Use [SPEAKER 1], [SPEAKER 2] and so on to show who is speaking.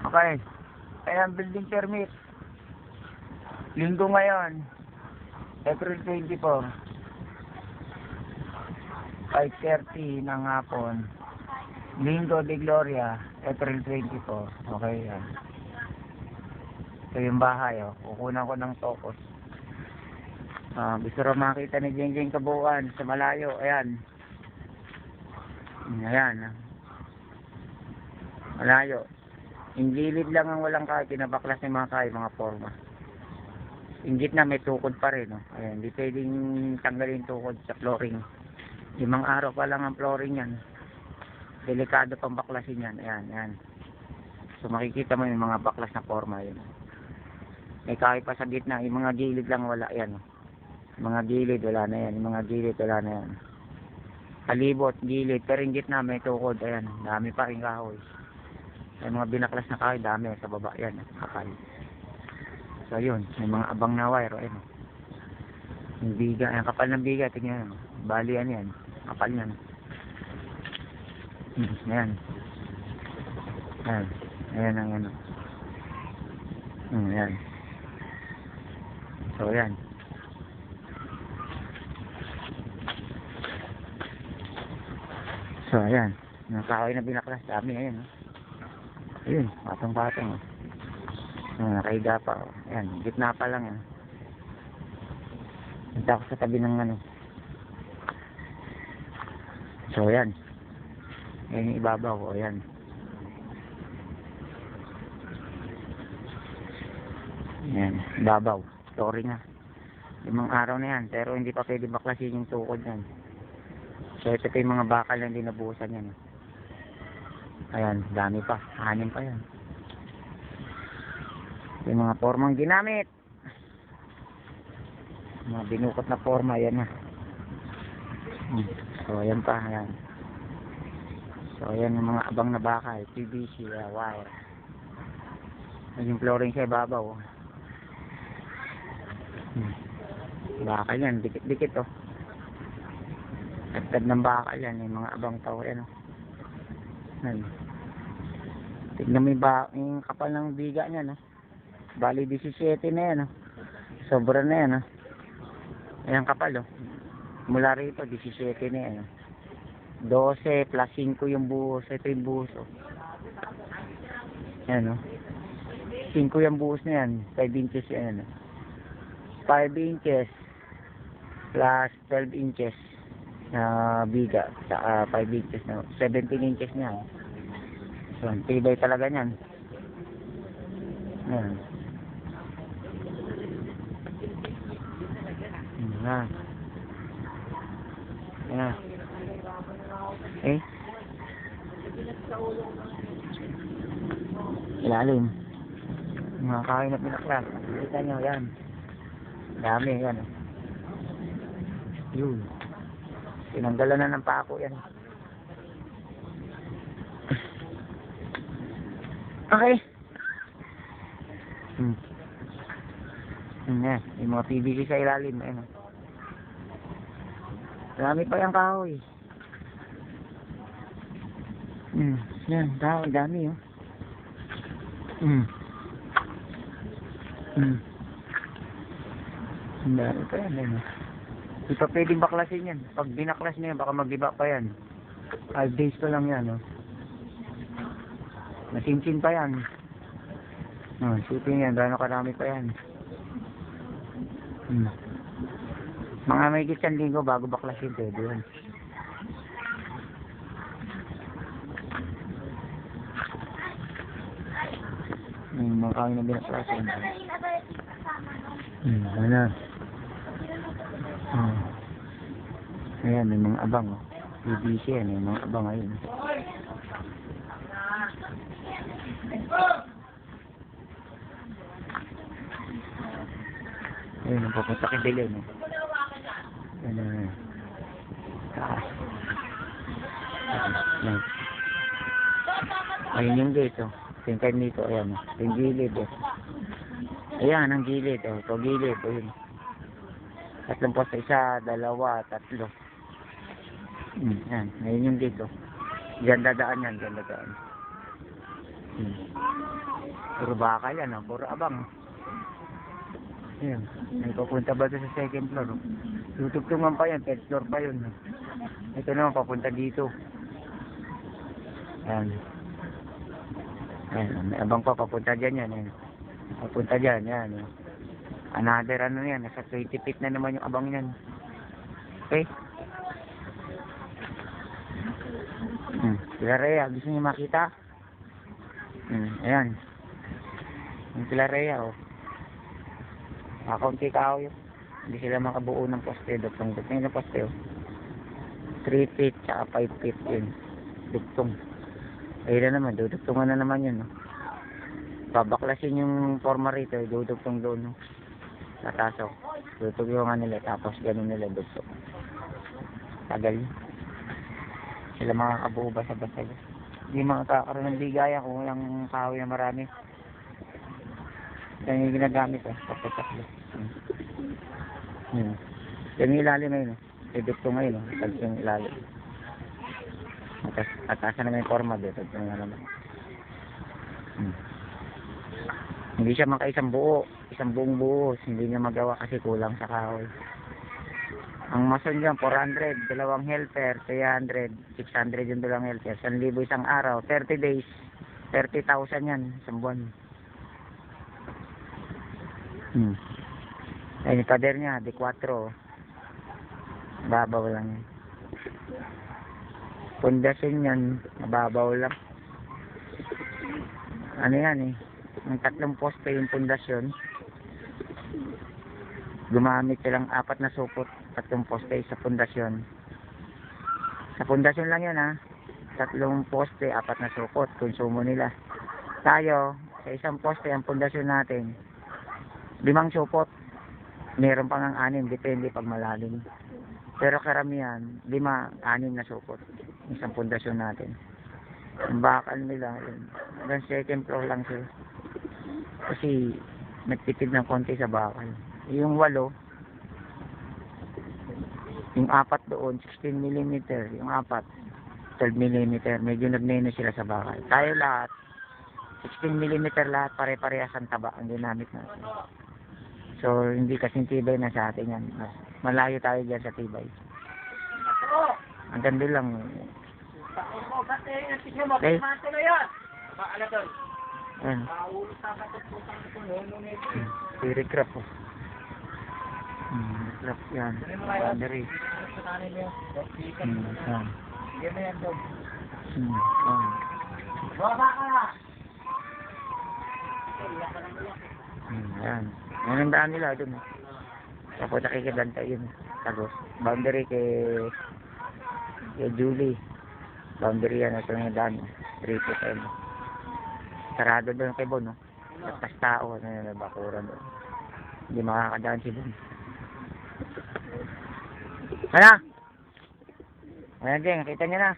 [SPEAKER 1] Okay. Ayan, building permit. Linggo ngayon. April 24. 5:30 ng hapon. Linggo de Gloria, April 24. Okay yan. Ito yung bahay, oh. Kukunan ko ng tokos. Gusto rin makita ni Jengjeng kabuuan sa malayo. Ayan. Ayan. Malayo. Yung gilid lang ang walang kahit. Pinabaklas ng mga kahit, mga forma. Yung gitna may tukod pa rin. Oh. Ayan. Hindi pwedeng tanggalin tukod sa flooring. 5 araw pa lang ang flooring yan. Delikado pang baklasin yan. Ayan. Ayan. So makikita mo yung mga baklas na forma. Ayan. May kahit pa sa gitna. Yung mga gilid lang wala. Ayan. Oh. Mga gilid wala na yan. Yung mga gilid wala na yan. Palibot, gilid, pero yung gitna may tukod. Ayan, dami pa rin kahoy. Yung mga binaklas na kahoy, dami sa baba. Ayan, kapal. So yun, may mga abang na wire. Ayan, yung biga, ayan, kapal ng biga. Tingnan, bali yan. Kapal yan. Ayan. Ayan. Ayan ang ano. Ayan. So ayan. So, ayan. Yung kahoy na binaklas. Dami, ayan. Ayun, patong-patong. Nakahiga pa. Ayan, gitna pa lang. Punta ako sa tabi ng ano. So, ayan. Ayan yung ibabaw. Ayan. Ayan, ibabaw. Story nga. 5 araw na yan. Pero hindi pa pwede baklasin yung tukod yan. So ito yung mga bakal na hindi nabuhusan yan. Ayan, dami pa. 6 pa yan. Yung mga formang ginamit. Mga binukot na forma, yan na. So ayan pa, ayan. So ayan yung mga abang na bakal. PVC, wire. Yung flooring sa ibabaw. Bakal yan, dikit-dikit oh. Agad ng bakal yan, yung mga abang tao yan. Tignan mo yung kapal ng biga niya, no? Bali 17 na yan, no? Sobra na yan, no? Ayan kapal, oh. Mula rito 17 na yan, no? 12 plus 5 yung buhos. Ito yung buhos, oh. Ayan, no? 5 yung buhos na yan, 5 inches yan, no? 5 inches plus 12 inches na biga sa 5 inches na 17 inches niya. So tibay talaga niyan. Ayan. Ayan. Ilalim mga kahoy na pinaklas. Kita nyo yan, dami yan. Yun, tinanggalan na ng pako yan. Okay. Yan, yung mga PVC sa ilalim. Ayan. Dami pa yung kahoy. Yan, dami oh. Dami pa yan. Ayan. Hindi pa pwedeng baklasin yan. Pag binaklas niya baka mag-iba pa yan. 5 days pa lang yan, oh. Masinsin pa yan. Shooting yan, gano'n karami pa yan. Mga may 1 linggo bago baklasin, pwede yan. Mga kami na binaklasin. Ano? Ayan, may mga abang, oh. PVC yan, may mga abang ayun. Ayun, napapunta kay Belen, no? Ayan, taas. Ayun yung gate, oh. Tingkan dito, ayan, yung gilid, oh. Ayan, ang gilid, oh. Ito gilid, ayun. 3 po sa 1, 2, 3. Ayan, ayun yung gate, oh. Diyan dadaan yan, diyan dadaan. Puro bakal yan, oh. Puro abang. Ayan. May papunta ba ito sa second floor? Oh? Tutugtungan pa yan, third floor pa yun. Oh. Ito naman, papunta dito. Ayan. Ayan, may abang pa, papunta dyan yan. Ayan. Papunta dyan, yan. Oh. Another ano yan, nasa 20 feet na naman yung abang yan. Okay? Pilarea, gusto niyo makita? Ayan. Yung Pilarea, oh. Kaunti kao yun. Hindi sila makabuo ng poste. Duktong ng poste, oh. 3 feet, tsaka 5 feet yun. Duktong. Ayun na naman, duduktungan na naman yun, oh. Babaklasin yung forma rito, dudugtong doon, oh. Tatasok. Tutugtungan nila, tapos ganun nila duktong. Tagal yun. Sila makakabuo basta-basta. Hindi makakaroon ng bigaya kung walang kahoy na marami. Yan yung ginagamit, papataklo. Yan yung ilalim ngayon, idugtong ngayon, tagto yung ilalim. Atasan naman yung forma dito, tagto nga naman. Hindi siya makaisang buo, isang buong buo, hindi niya magawa kasi kulang sa kahoy. Ang mason dyan, 400, dalawang helper, 300, 600 yung dalawang helper, 1,000 isang araw, 30 days, 30,000 yan, isang buwan. Ayun yung pader niya, di 4, babaw lang yan. Pundasyon yan, mababaw lang. Ano yan ang 3 poste yung pundasyon. Gumamit silang 4 na supot, 3 poste sa pundasyon. Sa pundasyon lang yan 3 poste, 4 na supot, konsumo nila. Tayo, sa isang poste, ang pundasyon natin, 5 supot. Meron pang 6, depende pag malalim. Pero karamihan, 5, 6 na supot. Isang pundasyon natin. Ang bakal nila, hanggang second floor lang sila. Kasi, nagtipid ng konti sa bakal. Yung 8, yung 4 doon, 16mm, yung 4, 12mm, medyo nagneno sila sa bakal. Tayo lahat, 16mm lahat, pare-parehas ang taba ang ginamit natin. So, hindi kasing tibay na sa atin yan. Malayo tayo dyan sa tibay. Ang ganda lang. Okay. Ayan. Recraft po. Recraft yan. Boundary. Ayan. Yan ang daan nila dun. Tapos nakikibanta yun. Tagos. Boundary kay Julie. Boundary yan. Ito yung daan. 3 foot M. Sarado doon kay Bon. Tapos tao. Bakuran doon. Hindi makakadaan si Bon. Ano? Ayan din. Nakita niyo na.